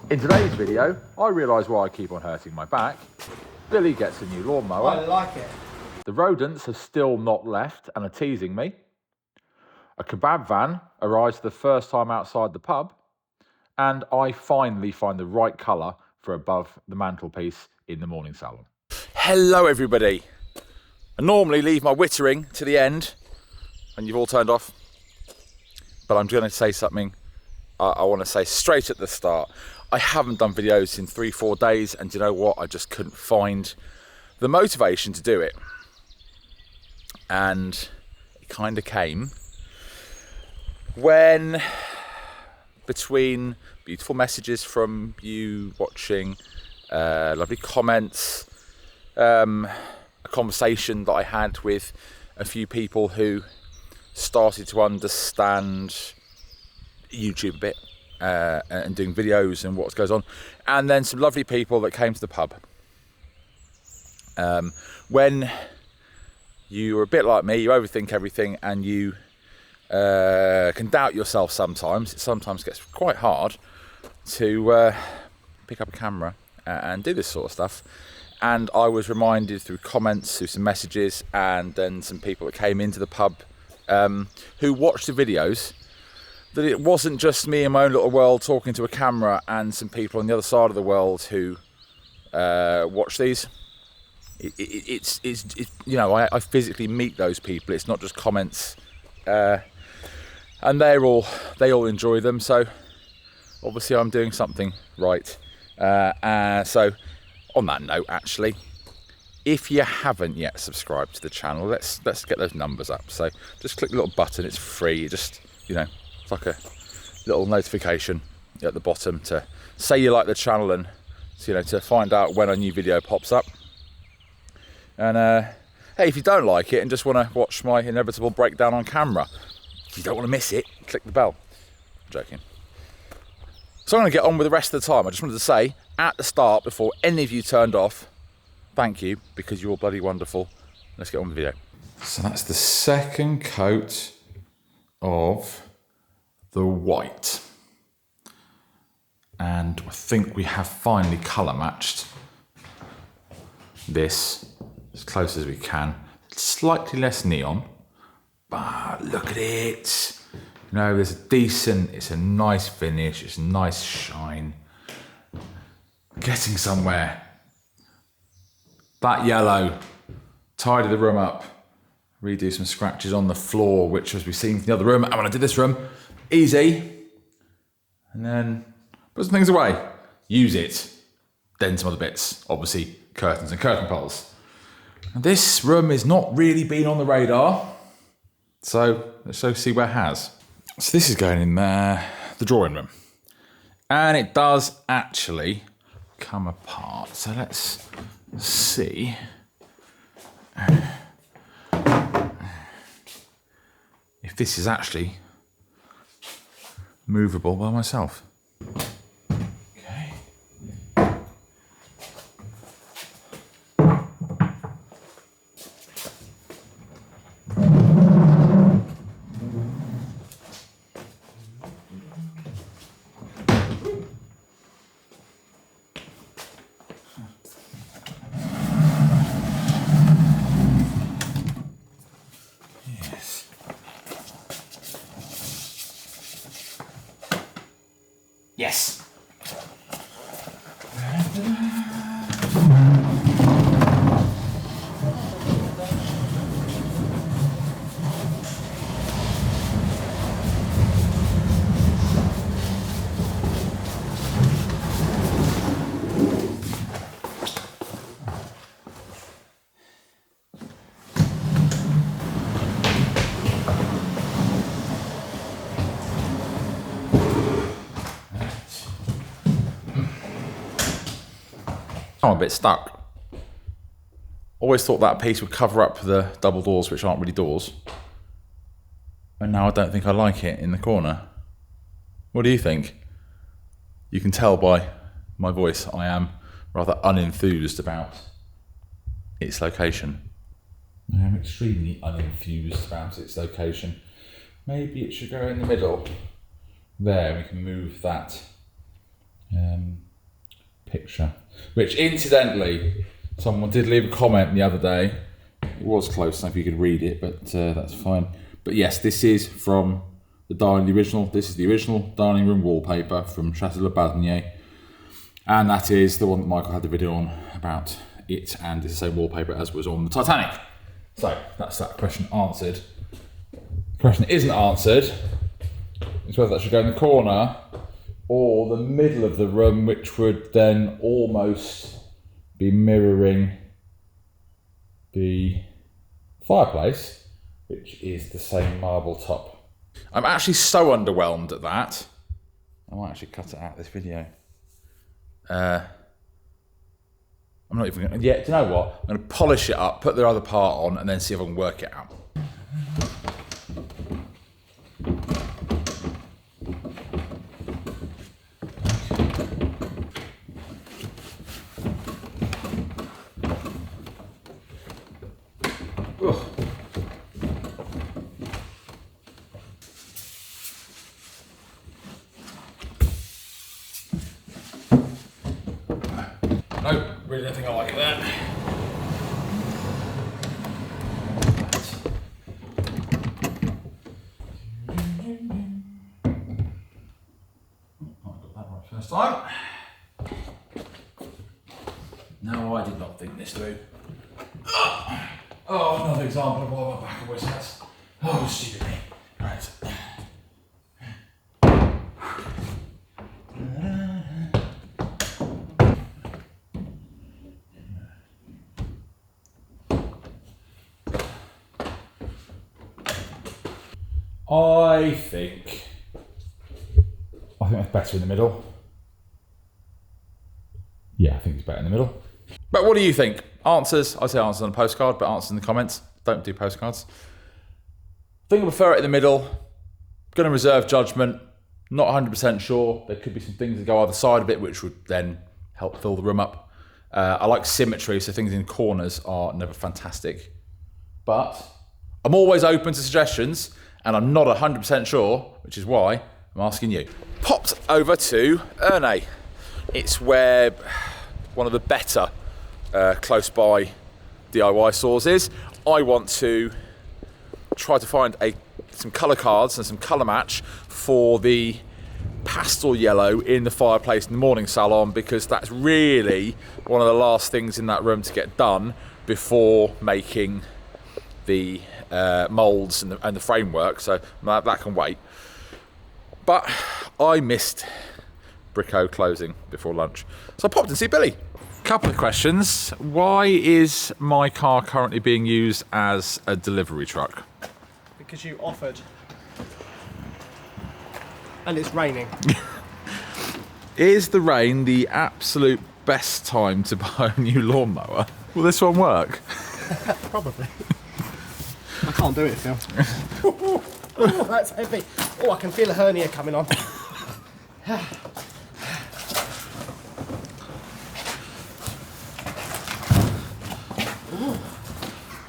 In today's video, I realise why I keep on hurting my back. Billy gets a new lawnmower. I like it. The rodents have still not left and are teasing me. A kebab van arrives for the first time outside the pub. And I finally find the right colour for above the mantelpiece in the morning salon. Hello everybody. I normally leave my wittering to the end and you've all turned off. But I'm going to say something I want to say straight at the start. I haven't done videos in 3-4 days, and do you know what? I just couldn't find the motivation to do it. And it kind of came when, between beautiful messages from you watching, lovely comments, a conversation that I had with a few people who started to understand YouTube a bit and doing videos and what goes on, and then some lovely people that came to the pub. When you're a bit like me, you overthink everything and you can doubt yourself sometimes. It sometimes gets quite hard to pick up a camera and do this sort of stuff. And I was reminded through comments, through some messages, and then some people that came into the pub who watched the videos, that it wasn't just me in my own little world talking to a camera and some people on the other side of the world who watch these. It's you know, I physically meet those people. It's not just comments, and they all enjoy them. So obviously I'm doing something right. So on that note, actually, if you haven't yet subscribed to the channel, let's get those numbers up. So just click the little button. It's free. It just, you know, it's like a little notification at the bottom to say you like the channel and, you know, to find out when a new video pops up. And hey, if you don't like it and just want to watch my inevitable breakdown on camera, if you don't want to miss it, click the bell. I'm joking. So I'm going to get on with the rest of the time. I just wanted to say at the start, before any of you turned off, thank you, because you're all bloody wonderful. Let's get on with the video. So that's the second coat of the white. And I think we have finally colour matched this as close as we can. Slightly less neon, but look at it. You know, there's a decent, it's a nice finish, it's a nice shine. Getting somewhere. That yellow, tidy the room up, redo some scratches on the floor, which as we've seen from the other room, and when I did this room, easy. And then put some things away, use it. Then some other bits, obviously curtains and curtain poles. And this room has not really been on the radar, so let's go see where it has. So this is going in the drawing room. And it does actually come apart. So let's see if this is actually movable by myself. Okay. Yes. I'm a bit stuck. Always thought that piece would cover up the double doors, which aren't really doors. And now I don't think I like it in the corner. What do you think? You can tell by my voice I am rather unenthused about its location. I am extremely unenthused about its location. Maybe it should go in the middle. There, we can move that picture. Which, incidentally, someone did leave a comment the other day. It was close enough you could read it, but that's fine. But yes, this is from the original. This is the original dining room wallpaper from Chateau du Bailleul, and that is the one that Michael had the video on about it, and it's the same wallpaper as was on the Titanic. So that's that question answered. The question that isn't answered is whether that should go in the corner or the middle of the room, which would then almost be mirroring the fireplace, which is the same marble top. I'm actually so underwhelmed at that. I might actually cut it out of this video. I'm not even going to... Yeah, do you know what? I'm going to polish it up, put the other part on, and then see if I can work it out. Nope, really don't think I like it there. I got that right first time. No, I did not think this through. Oh, another example of why my back always hurts. Oh, stupid me. Right. I think that's better in the middle. Yeah, I think it's better in the middle. But what do you think? Answers, I say answers on a postcard, but answers in the comments. Don't do postcards. I think I prefer it in the middle. Going to reserve judgment. Not 100% sure. There could be some things that go either side of it, which would then help fill the room up. I like symmetry, so things in corners are never fantastic. But I'm always open to suggestions, and I'm not 100% sure, which is why I'm asking you. Popped over to Herce. It's where one of the better close by DIY stores is. I want to try to find some colour cards and some colour match for the pastel yellow in the fireplace in the morning salon, because that's really one of the last things in that room to get done before making the moulds and the framework, so that can wait. But I missed Brico closing before lunch, so I popped and see Billy. Couple of questions. Why is my car currently being used as a delivery truck? Because you offered. And it's raining. Is the rain the absolute best time to buy a new lawnmower? Will this one work? Probably. I can't do it, Phil. Oh, that's heavy. Oh, I can feel a hernia coming on.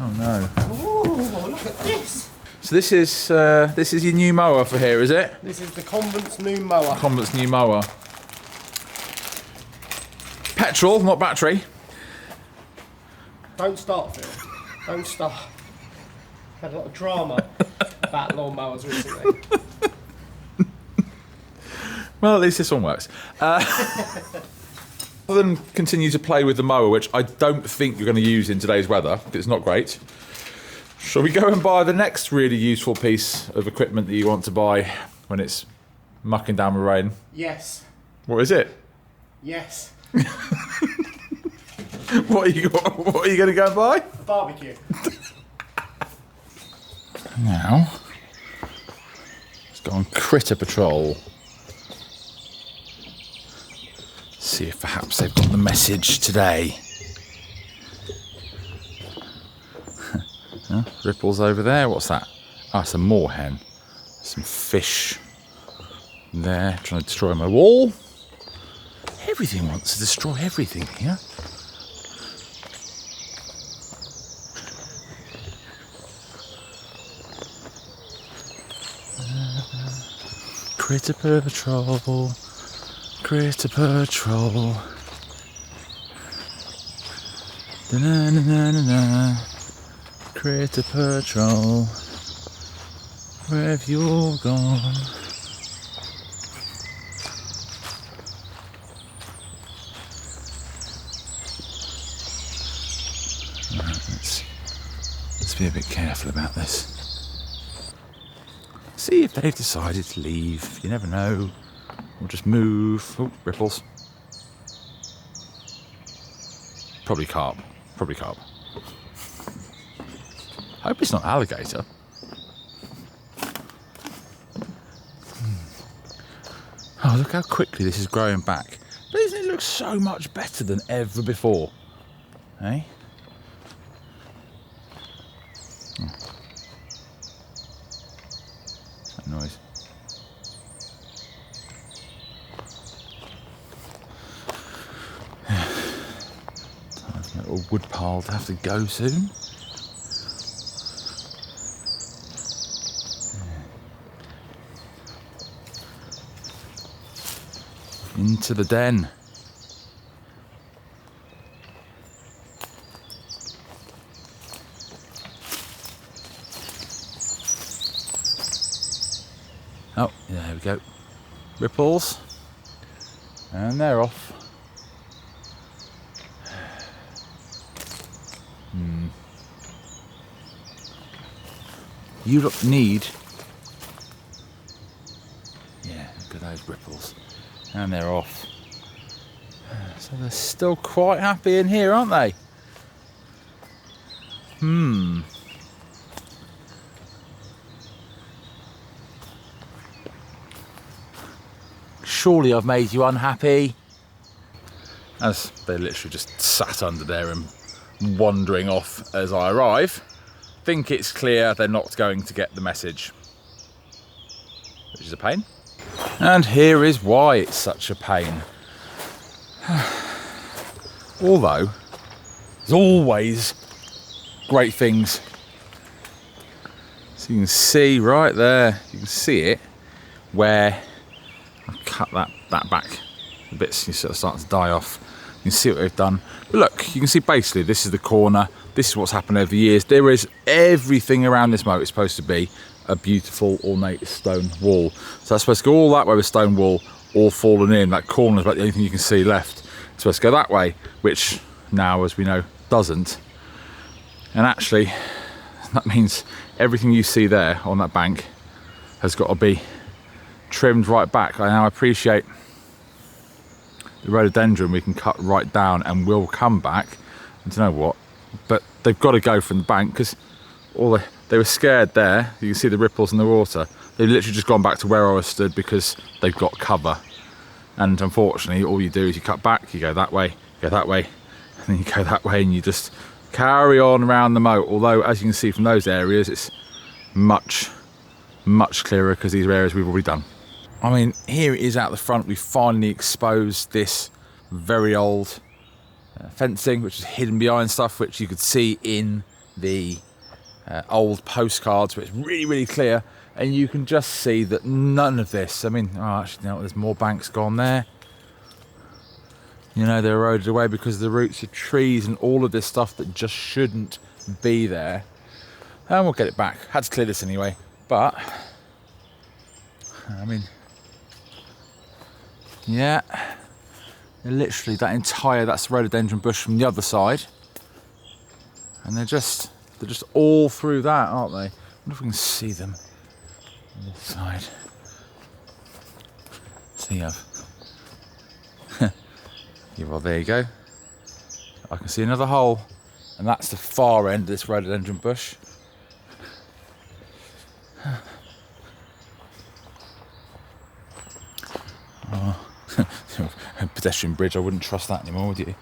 Oh no. Oh, look at this. So this is your new mower for here, is it? This is the Convent's new mower. Convent's new mower. Petrol, not battery. Don't start, Phil. Don't start. Had a lot of drama about lawnmowers recently. Well, at least this one works. Other than continue to play with the mower, which I don't think you're going to use in today's weather, it's not great. Shall we go and buy the next really useful piece of equipment that you want to buy when it's mucking down with rain? Yes. What is it? Yes. What are you going to go and buy? A barbecue. Now, let's go on critter patrol. See if perhaps they've got the message today. Ripples over there. What's that? Oh, it's a moorhen. Some fish there trying to destroy my wall. Everything wants to destroy everything here. Critter patrol. Critter patrol. Da-na-na-na-na-na. Critter Patrol, where have you all gone? Right, let's be a bit careful about this. See if they've decided to leave. You never know. We'll just move. Oh, ripples. Probably carp. Probably carp. Hope it's not alligator. Oh, look how quickly this is growing back. Doesn't it look so much better than ever before? Eh? That noise. Time for my little wood pile to have to go soon. Into the den. Oh, there we go. Ripples. And they're off. You look need. Yeah, look at those ripples. And they're off. So they're still quite happy in here, aren't they? Surely I've made you unhappy. As they literally just sat under there and wandering off as I arrive. Think it's clear they're not going to get the message. Which is a pain. And here is why it's such a pain. Although, there's always great things. So you can see right there, you can see it, where I've cut that back. The bits you sort of start to die off. You can see what they've done. But look, you can see basically this is the corner. This is what's happened over the years. There is everything around this moat is supposed to be a beautiful ornate stone wall. So that's supposed to go all that way with stone wall, all fallen in. That corner is about the only thing you can see left. It's supposed to go that way, which now, as we know, doesn't. And actually, that means everything you see there on that bank has got to be trimmed right back. I now appreciate the rhododendron we can cut right down and will come back. And do you know what? But they've got to go from the bank because they were scared there. You can see the ripples in the water. They've literally just gone back to where I was stood because they've got cover. And unfortunately, all you do is you cut back, you go that way, and then you go that way, and you just carry on around the moat. Although, as you can see from those areas, it's much, much clearer because these are areas we've already done. I mean, here it is out the front. We finally exposed this very old fencing, which is hidden behind stuff, which you could see in the old postcards, where it's really, really clear. And you can just see that none of this, I mean, oh, actually, you know, there's more banks gone there. You know, they're eroded away because of the roots of trees and all of this stuff that just shouldn't be there. And we'll get it back. Had to clear this anyway. But, I mean, yeah, literally that's the rhododendron bush from the other side. And they're just all through that, aren't they? I wonder if we can see them. This side. See, yeah, well, there you go. I can see another hole, and that's the far end of this rhododendron bush. Oh. A pedestrian bridge, I wouldn't trust that anymore, would you?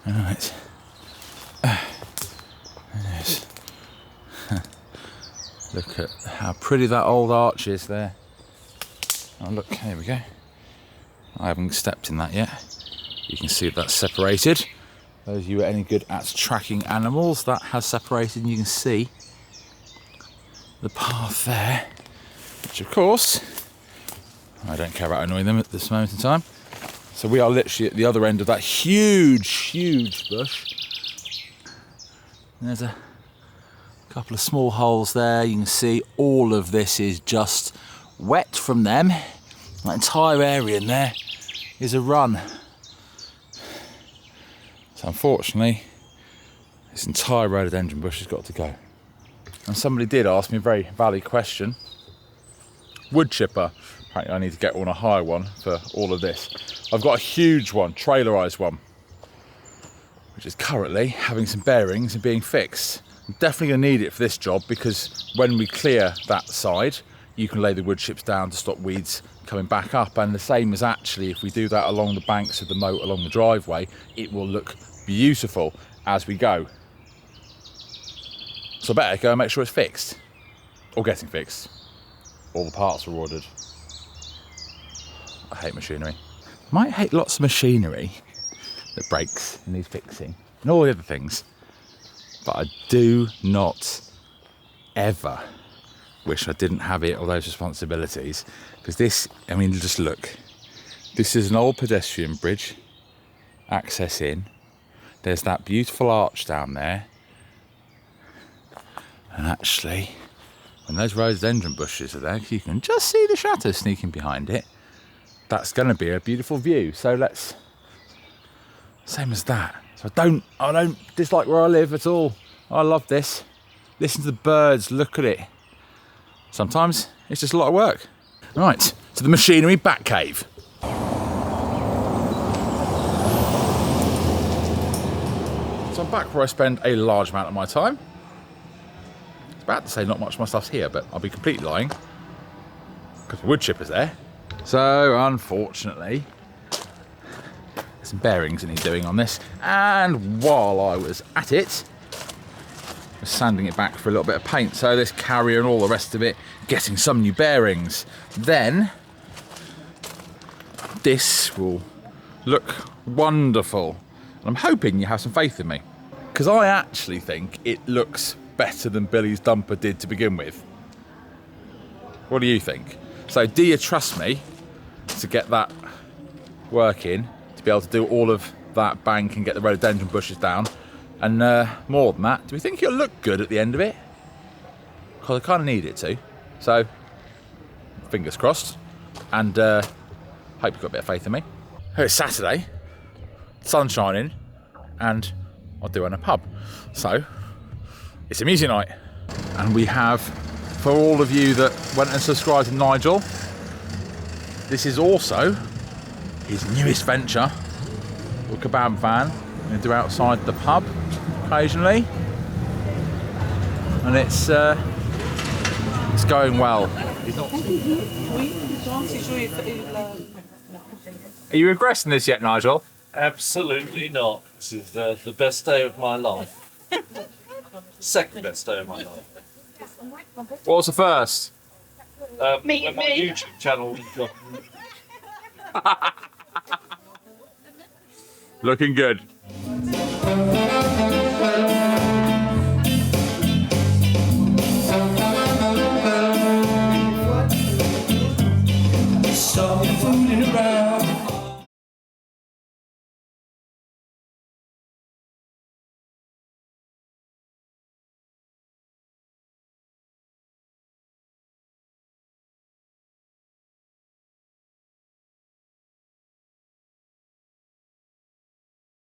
Alright. Yes. Look at how pretty that old arch is there. Oh look, here we go. I haven't stepped in that yet. You can see that's separated. Those of you who are any good at tracking animals, that has separated, and you can see the path there, which of course, I don't care about annoying them at this moment in time. So we are literally at the other end of that huge bush. And there's a couple of small holes there. You can see all of this is just wet from them. That entire area in there is a run. So unfortunately, this entire rhododendron bush has got to go. And somebody did ask me a very valid question. Wood chipper. Apparently I need to get on a higher one for all of this. I've got a huge one, trailerised one, which is currently having some bearings and being fixed. I'm definitely going to need it for this job because when we clear that side, you can lay the wood chips down to stop weeds coming back up. And the same as actually if we do that along the banks of the moat, along the driveway, it will look beautiful as we go. So I better go and make sure it's fixed, or getting fixed. All the parts are ordered. I hate machinery. Might hate lots of machinery that breaks and needs fixing and all the other things. But I do not ever wish I didn't have it or those responsibilities. Because this, I mean, just look. This is an old pedestrian bridge. Access in. There's that beautiful arch down there. And actually, when those rhododendron bushes are there, you can just see the chateau sneaking behind it. That's going to be a beautiful view. So let's, same as that. So I don't dislike where I live at all. I love this. Listen to the birds, look at it. Sometimes it's just a lot of work. Right, to the machinery bat cave. So I'm back where I spend a large amount of my time. I was about to say not much of my stuff's here, but I'll be completely lying. Because the wood chipper's there. So, unfortunately, there's some bearings that need doing on this. And while I was at it, I was sanding it back for a little bit of paint. So this carrier and all the rest of it, getting some new bearings. Then, this will look wonderful. And I'm hoping you have some faith in me. Because I actually think it looks better than Billy's dumper did to begin with. What do you think? So do you trust me to get that working, to be able to do all of that bank and get the rhododendron bushes down? And more than that, do we think it'll look good at the end of it? Because I kind of need it to. So, fingers crossed. And hope you've got a bit of faith in me. It's Saturday, sun's shining, and I'll do it in a pub. So, it's a music night. And we have, for all of you that went and subscribed to Nigel, this is also his newest venture, a kebab van. We're going to do outside the pub occasionally, and it's going well. Are you regretting this yet, Nigel? Absolutely not. This is the best day of my life. Second best day of my life. What was the first? When my YouTube channel got... Looking good.